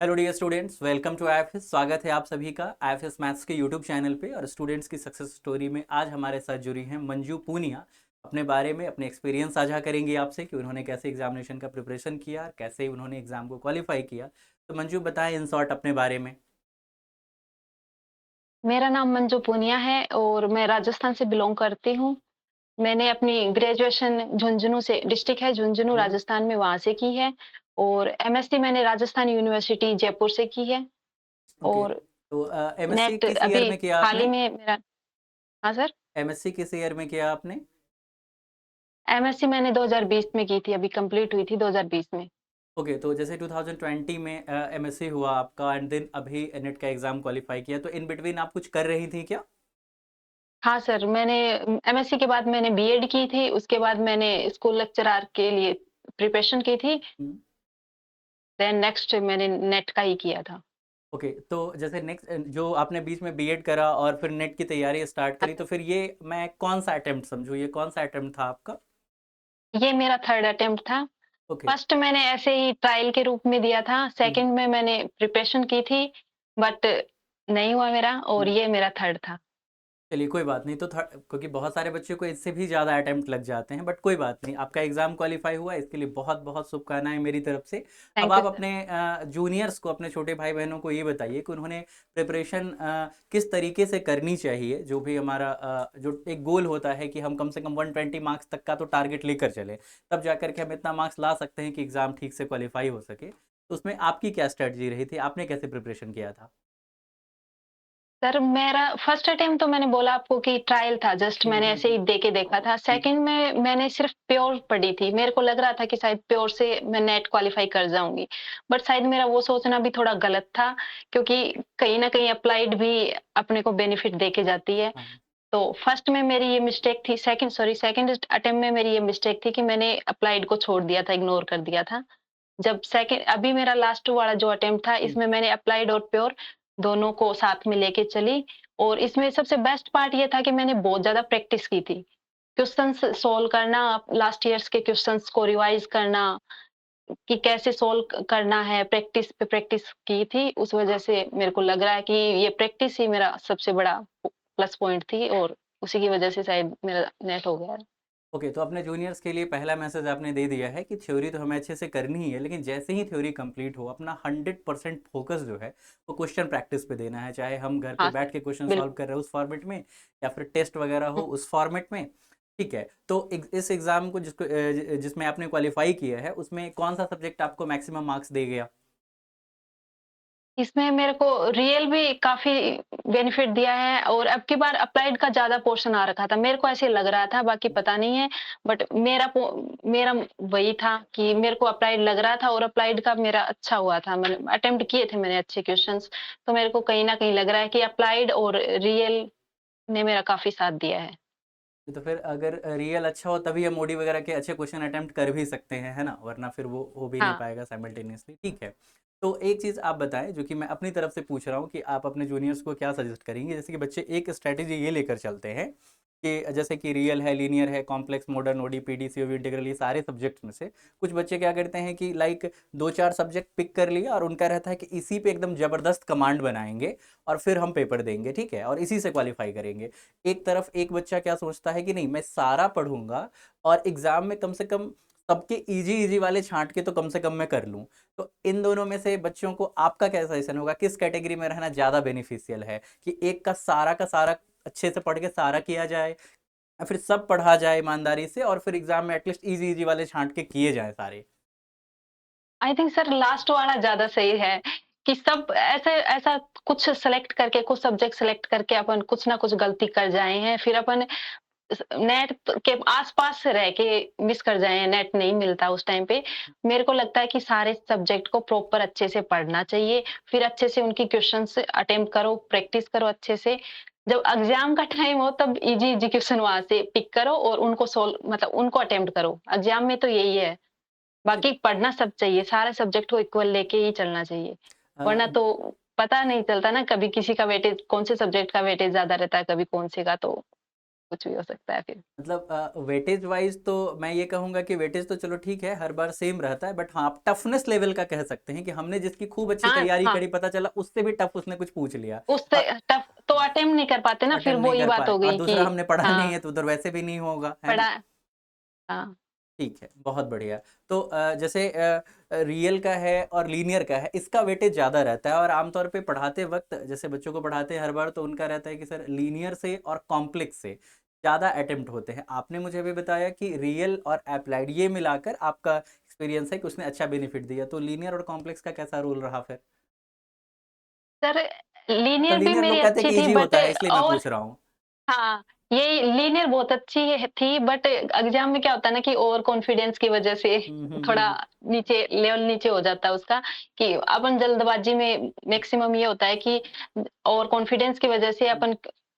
Hello dear students, welcome to IFS. स्वागत है आप सभी का आईएफएस मैथ्स के यूट्यूब चैनल पे। और स्टूडेंट्स की सक्सेस स्टोरी में आज हमारे साथ जुड़ी हैं मंजू पूनिया। अपने बारे में अपने एक्सपीरियंस साझा करेंगी आपसे कि उन्होंने कैसे एग्जामिनेशन का प्रिपरेशन किया और कैसे उन्होंने एग्जाम को क्वालिफाई किया। तो मंजू बताएं इन शॉर्ट अपने बारे में। मेरा नाम मंजू पूनिया है और मैं राजस्थान से बिलोंग करती हूँ। मैंने अपनी ग्रेजुएशन झुंझुनू से डिस्ट्रिक्ट है झुंझुनू हम्म। राजस्थान में वहाँ से की है और एमएससी मैंने राजस्थान यूनिवर्सिटी जयपुर से की है ओके। और तो एमएससी नेट किस ईयर अभी में किया हाल ही आपने? में मेरा। हाँ सर। एमएससी किस ईयर में किया आपने? एमएससी मैंने 2020 में की थी, अभी कंप्लीट हुई थी 2020 में। ओके, तो जैसे 2020 में एमएससी हुआ आपका एंड देन अभी नेट का एग्जाम क्वालिफाई किया, तो इन बिटवीन आप कुछ कर रही थी क्या? हाँ सर, मैंने एमएससी के बाद मैंने बीएड की थी, उसके बाद मैंने स्कूल लेक्चरर के लिए प्रिपरेशन की थी। हम्म। देन नेक्स्ट मैंने नेट का ही किया था। ओके, तो जैसे नेक्स्ट जो आपने बीच में बीएड करा और फिर नेट की तैयारी स्टार्ट करी, तो फिर ये मैं कौन सा अटेम्प्ट समझूँ, ये कौन सा अटेम्प्ट था आपका? ये मेरा थर्ड अटेम्प्ट था। ओके। फर्स्ट मैंने ऐसे ही ट्रायल के रूप में दिया था, हम्म। सेकंड में मैंने प्रिपरेशन की थी, बट नहीं हुआ मेरा और हम्म। ये मेरा थर्ड था। चलिए कोई बात नहीं। तो क्योंकि बहुत सारे बच्चों को इससे भी ज़्यादा अटेम्प्ट लग जाते हैं, बट कोई बात नहीं, आपका एग्ज़ाम क्वालिफाई हुआ, इसके लिए बहुत बहुत शुभकामनाएं मेरी तरफ से। अब थैंक यू आप सर। अपने जूनियर्स को, अपने छोटे भाई बहनों को ये बताइए कि उन्होंने प्रिपरेशन किस तरीके से करनी चाहिए। जो भी हमारा जो एक गोल होता है कि हम कम से कम 120 मार्क्स तक का तो टारगेट लेकर चले, तब जाकर के हम इतना मार्क्स ला सकते हैं कि एग्ज़ाम ठीक से क्वालिफाई हो सके। तो उसमें आपकी क्या स्ट्रेटजी रही थी, आपने कैसे प्रिपरेशन किया था? सर मेरा फर्स्ट अटेम्प्ट तो मैंने बोला आपको कि ट्रायल था, जस्ट हम्म। मैंने हम्म। ऐसे ही दे के देखा था। हम्म। सेकंड में मैंने सिर्फ प्योर पढ़ी थी, मेरे को लग रहा था कि शायद प्योर से मैं नेट क्वालिफाई कर जाऊंगी, बट शायद मेरा वो सोचना भी थोड़ा गलत था, क्योंकि कहीं ना कहीं अप्लाइड भी अपने को बेनिफिट दे के जाती है। हाँ। तो फर्स्ट में मेरी ये मिस्टेक थी, सेकंड अटेम्प्ट में मेरी ये मिस्टेक थी कि मैंने अप्लाइड को छोड़ दिया था, इग्नोर कर दिया था। जब सेकंड अभी मेरा लास्ट वाला जो अटेम्प्ट था, हम्म। इसमें मैंने अप्लाइड और प्योर दोनों को साथ में लेके चली और इसमें सबसे बेस्ट पार्ट ये था कि मैंने बहुत ज़्यादा प्रैक्टिस की थी। क्वेश्चंस सॉल्व करना, लास्ट ईयर्स के क्वेश्चंस को रिवाइज़ करना कि कैसे सॉल्व करना है, प्रैक्टिस पे प्रैक्टिस की थी। उस वज़ह से मेरे को लग रहा है कि ये प्रैक्टिस ही मेरा सबसे बड़ा प्लस पॉइंट थी और उसी की वज़ह से शायद मेरा नेट हो गया है। ओके, तो अपने जूनियर्स के लिए पहला मैसेज आपने दे दिया है कि थ्योरी तो हमें अच्छे से करनी ही है, लेकिन जैसे ही थ्योरी कंप्लीट हो, अपना 100% फोकस जो है वो क्वेश्चन प्रैक्टिस पे देना है। चाहे हम घर पे हाँ बैठ सर, के क्वेश्चन सॉल्व बिल्कुल। कर रहे हो उस फॉर्मेट में, या फिर टेस्ट वगैरह हो हुँ। उस फॉर्मेट में। ठीक है, तो इस एग्ज़ाम को जिसमें आपने क्वालिफाई किया है, उसमें कौन सा सब्जेक्ट आपको मैक्सिमम मार्क्स दे गया? इसमें मेरे को रियल भी काफ़ी बेनिफिट दिया है और अब की बार अप्लाइड का ज़्यादा पोर्शन आ रखा था। मेरे को ऐसे लग रहा था, बाकी पता नहीं है, बट मेरा वही था कि मेरे को अप्लाइड लग रहा था और अप्लाइड का मेरा अच्छा हुआ था। मैंने अटेम्प्ट किए थे मैंने अच्छे क्वेश्चन्स, तो मेरे को कहीं न कहीं लग रहा है कि अप्लाइड और रियल ने मेरा काफ़ी साथ दिया है। तो फिर अगर रियल अच्छा हो तभी हम मोडी वगैरह के अच्छे क्वेश्चन अटेम्प्ट कर भी सकते हैं, है ना? वरना फिर वो हो भी नहीं हाँ। पाएगा साइमल्टेनियसली। ठीक है। तो एक चीज़ आप बताएं जो कि मैं अपनी तरफ से पूछ रहा हूँ कि आप अपने जूनियर्स को क्या सजेस्ट करेंगे। जैसे कि बच्चे एक स्ट्रैटेजी ये लेकर चलते हैं कि जैसे कि रियल है, लीनियर है, कॉम्प्लेक्स, मॉडर्न, ओडीपीडी, सीओवी, इंटीग्रल, ये सारे सब्जेक्ट्स में से कुछ बच्चे क्या करते हैं कि लाइक दो चार सब्जेक्ट पिक कर लिया और उनका रहता है कि इसी पे एकदम ज़बरदस्त कमांड बनाएंगे और फिर हम पेपर देंगे, ठीक है, और इसी से क्वालिफाई करेंगे। एक तरफ एक बच्चा क्या सोचता है कि नहीं, मैं सारा पढ़ूंगा और एग्जाम में कम से कम सबके इजी इजी वाले छांट के तो कम से कम मैं कर लूं। तो इन दोनों में से बच्चों को आपका क्या सजेशन होगा, किस कैटेगरी में रहना ज़्यादा बेनिफिशियल है? कि एक का सारा अच्छे से पढ़ के सारा किया जाए, या फिर सब पढ़ा जाए ईमानदारी से और फिर एग्जाम में एटलीस्ट इजी इजी वाले छांट के किए जाए सारे? आई थिंक सर लास्ट वाला ज़्यादा सही है कि सब ऐसे ऐसा कुछ सेलेक्ट करके, कुछ सब्जेक्ट सेलेक्ट करके अपन कुछ ना कुछ गलती कर जाए हैं, फिर अपन नेट के आसपास से रह के मिस कर जाए, नेट नहीं मिलता उस टाइम पे। मेरे को लगता है कि सारे सब्जेक्ट को प्रॉपर अच्छे से पढ़ना चाहिए, फिर अच्छे से उनकी क्वेश्चंस अटेम्प्ट करो, प्रैक्टिस करो अच्छे से। जब एग्जाम का टाइम हो तब इजी इजी क्वेश्चन वहां से पिक करो और उनको सोल्व, मतलब उनको अटेम्प्ट करो। एग्जाम में तो यही है, बाकी पढ़ना सब चाहिए, सारे सब्जेक्ट को इक्वल लेके ही चलना चाहिए, वरना तो पता नहीं चलता ना, कभी किसी का वेटेज, कौन से सब्जेक्ट का वेटेज ज्यादा रहता है, कभी कौन से का, तो कुछ भी हो सकता है फिर। मतलब वेटेज वाइज तो मैं ये कहूँगा कि वेटेज तो चलो ठीक है, हर बार सेम रहता है, बट हाँ आप टफनेस लेवल का कह सकते हैं कि हमने जिसकी खूब अच्छी हाँ, तैयारी हाँ, करी, पता चला उससे भी टफ उसने कुछ पूछ लिया उससे और टफ तो अटेम्प्ट नहीं कर पाते ना, फिर अटेम्प्ट नहीं वही कर बात पाए, हो और गई कि दूसरा हमने पढ़ा नहीं है हाँ, तो उधर वैसे भी नहीं होगा, है ना? पढ़ा हाँ। ठीक है, बहुत बढ़िया। तो जैसे रियल का है और लीनियर का है, इसका वेटेज ज़्यादा रहता है, और आमतौर पे पढ़ाते वक्त जैसे बच्चों को पढ़ाते हैं हर बार, तो उनका रहता है कि सर लीनियर से और कॉम्प्लेक्स से ज़्यादा अटेम्प्ट होते हैं। आपने मुझे अभी बताया कि रियल और अप्लाइड ये मिलाकर आपका एक्सपीरियंस है कि उसने अच्छा बेनिफिट दिया, तो लीनियर और कॉम्प्लेक्स का कैसा रोल रहा फिर? सर मतलब लीनियर भी लीनियर मेरी लोग कहते हैं अच्छी कि थी ईजी बट होता है, इसलिए मैं और पूछ रहा हूँ। हाँ, ये लीनियर बहुत अच्छी थी बट एग्ज़ाम में क्या होता है ना कि ओवर कॉन्फिडेंस की वजह से थोड़ा नीचे लेवल नीचे हो जाता है उसका कि अपन जल्दबाज़ी में मैक्सिमम ये होता है कि ओवर कॉन्फिडेंस की वजह से अपन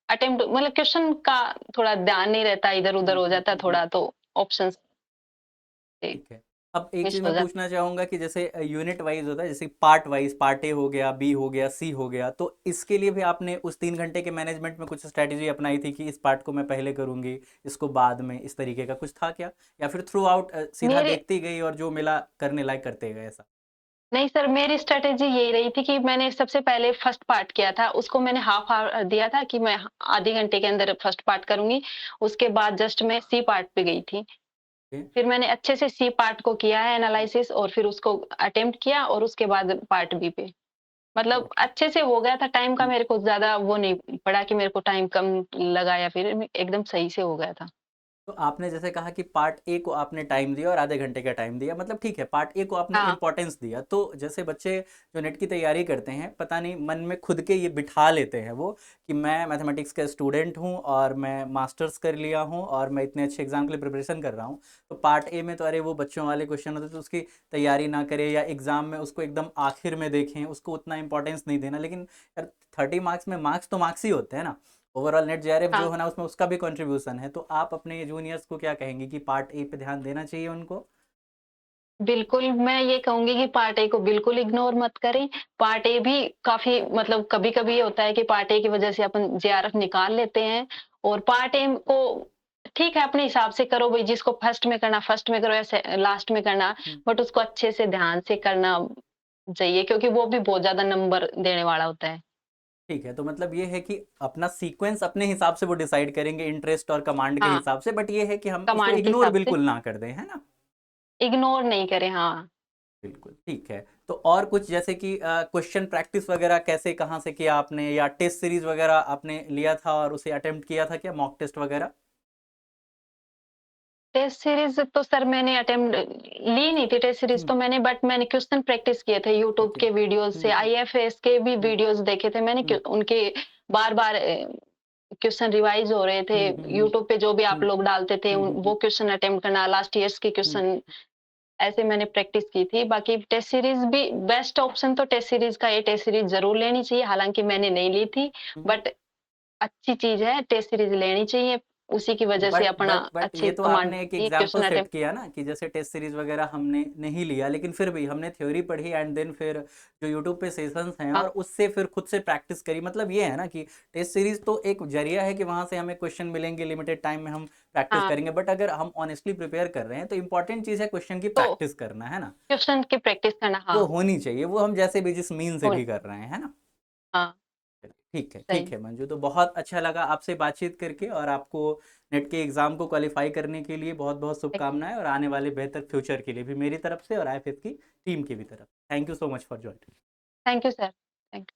अटेम्प्ट मतलब क्वेश्चन का थोड़ा ध्यान नहीं रहता, इधर-उधर हो जाता है थोड़ा तो ऑप्शंस से ठीक है। अब एक मिस चीज़ हो मैं जाता पूछना चाहूँगा कि जैसे यूनिट वाइज़ होता है, जैसे पार्ट वाइज़, पार्ट ए हो गया, बी हो गया, सी हो गया, तो इसके लिए भी आपने उस 3 घंटे के मैनेजमेंट में कुछ स्ट्रैटेजी अपनाई थी कि इस पार्ट को मैं पहले करूँगी, इसको बाद में, इस तरीके का कुछ था क्या? या फिर थ्रू आउट सीधा मेरे देखती गई और जो मिला करने लायक करते गए ऐसा? नहीं सर, मेरी स्ट्रैटेजी यही रही थी कि मैंने सबसे पहले फर्स्ट पार्ट किया था, उसको मैंने हाफ ऑवर दिया था कि मैं आधे घंटे के अंदर फर्स्ट पार्ट करूँगी, उसके बाद जस्ट मैं सी पार्ट पे गई थी। ओके। फिर मैंने अच्छे से सी पार्ट को किया है एनालिसिस और फिर उसको अटेम्प्ट किया और उसके बाद पार्ट बी पे। मतलब ओके। अच्छे से हो गया था, टाइम का मेरे को ज़्यादा वो नहीं पड़ा कि मेरे को टाइम कम लगा या फिर एकदम सही से हो गया था। तो आपने जैसे कहा कि पार्ट ए को आपने टाइम दिया और आधे घंटे का टाइम दिया, मतलब ठीक है, पार्ट ए को आपने हाँ, इंपॉर्टेंस दिया। तो जैसे बच्चे जो नेट की तैयारी करते हैं, पता नहीं मन में खुद के ये बिठा लेते हैं वो कि मैं मैथमेटिक्स का स्टूडेंट हूँ और मैं मास्टर्स कर लिया हूँ और मैं इतने अच्छे एग्जाम के लिए प्रिपरेशन कर रहा हूँ, तो पार्ट ए में तो अरे वो बच्चों वाले क्वेश्चन होते तो उसकी तैयारी ना करें, या एग्जाम में उसको एकदम आखिर में देखें, उसको उतना इंपॉर्टेंस नहीं देना। लेकिन यार 30 मार्क्स में मार्क्स तो मार्क्स ही होते हैं ना, ओवरऑल नेट जेआरएफ जो हाँ। है ना उसमें उसका भी कंट्रीब्यूशन है। तो आप अपने जूनियर्स को क्या कहेंगे कि पार्ट ए पे ध्यान देना चाहिए उनको? बिल्कुल, मैं ये कहूँगी कि पार्ट ए को बिल्कुल इग्नोर मत करें। पार्ट ए भी काफ़ी मतलब कभी-कभी ये होता है कि पार्ट ए की वज़ह से अपन जेआरएफ निकाल लेते हैं और पार्ट ए को ठीक है, अपने हिसाब से करो भई जिसको फर्स्ट में करना फर्स्ट में करो या लास्ट में करना, हम्म, बट उसको अच्छे से ध्यान से करना चाहिए क्योंकि वो भी बहुत ज़्यादा नंबर देने वाला होता है। ठीक है, तो मतलब ये है कि अपना सीक्वेंस अपने हिसाब से वो डिसाइड करेंगे, इंटरेस्ट और कमांड के हाँ, हिसाब से, बट ये है कि हम उसको कमांड के इग्नोर हिसाब से बिल्कुल ना कर दें, है ना? इग्नोर नहीं करें, हाँ। बिल्कुल ठीक है। तो और कुछ जैसे कि क्वेश्चन प्रैक्टिस वगैरह कैसे कहाँ से किया आपने, या टेस्ट सीरीज वगैरह आपने लिया था और उसे अटेम्प्ट किया था क्या, मॉक टेस्ट वगैरह? टेस्ट सीरीज़ तो सर मैंने अटेम्प्ट ली नहीं थी टेस्ट सीरीज़ हम्म, तो बट मैंने क्वेश्चन प्रैक्टिस किए थे यूट्यूब ओके। के वीडियोज़ से, आईएफएस के भी वीडियोज़ देखे थे मैंने हम्म, उनके बार-बार क्वेश्चन रिवाइज़ हो रहे थे, हम्म, यूट्यूब पे जो भी आप हम्म, लोग डालते थे हम्म, वो क्वेश्चन अटेम्प्ट करना, लास्ट ईयर्स के हम्म, क्वेश्चन ऐसे मैंने प्रैक्टिस की थी। बाकी टेस्ट सीरीज़ भी बेस्ट ऑप्शन तो टेस्ट सीरीज़ का ये टेस्ट सीरीज़ ज़रूर लेनी चाहिए, हालाँकि मैंने नहीं ली थी, हम्म। बट अच्छी चीज़ है, टेस्ट सीरीज़ लेनी चाहिए, उसी की वजह से बट अपना बट बट ये अच्छे तो कमांड आपने एक ये एग्जाम्पल क्वेश्चन सेट अटेम्प्ट किया ना कि जैसे टेस्ट सीरीज वगैरह हमने नहीं लिया, लेकिन फिर भी हमने थ्योरी पढ़ी एंड देन फिर जो यूट्यूब पे सेशंस हैं हाँ, और उससे फिर खुद से प्रैक्टिस करी। मतलब ये है ना कि टेस्ट सीरीज तो एक जरिया है कि वहां से हमें क्वेश्चन मिलेंगे, लिमिटेड टाइम में हम प्रैक्टिस हाँ। करेंगे, बट अगर हम ऑनेस्टली प्रिपेयर कर रहे हैं तो इंपॉर्टेंट चीज़ है क्वेश्चन की तो प्रैक्टिस करना, है ना? क्वेश्चन की प्रैक्टिस करना वो हाँ, होनी चाहिए, वो हम जैसे भी जिस मीन से होन भी कर रहे हैं, है ना? हाँ, ठीक है, ठीक सही। है मंजू, तो बहुत अच्छा लगा आपसे बातचीत करके, और आपको नेट के एग्ज़ाम को क्वालिफाई करने के लिए बहुत बहुत शुभकामनाएं, और आने वाले बेहतर फ्यूचर के लिए भी मेरी तरफ से और आईएफएस की टीम की भी तरफ। Thank you so much for joining. Thank you sir, thank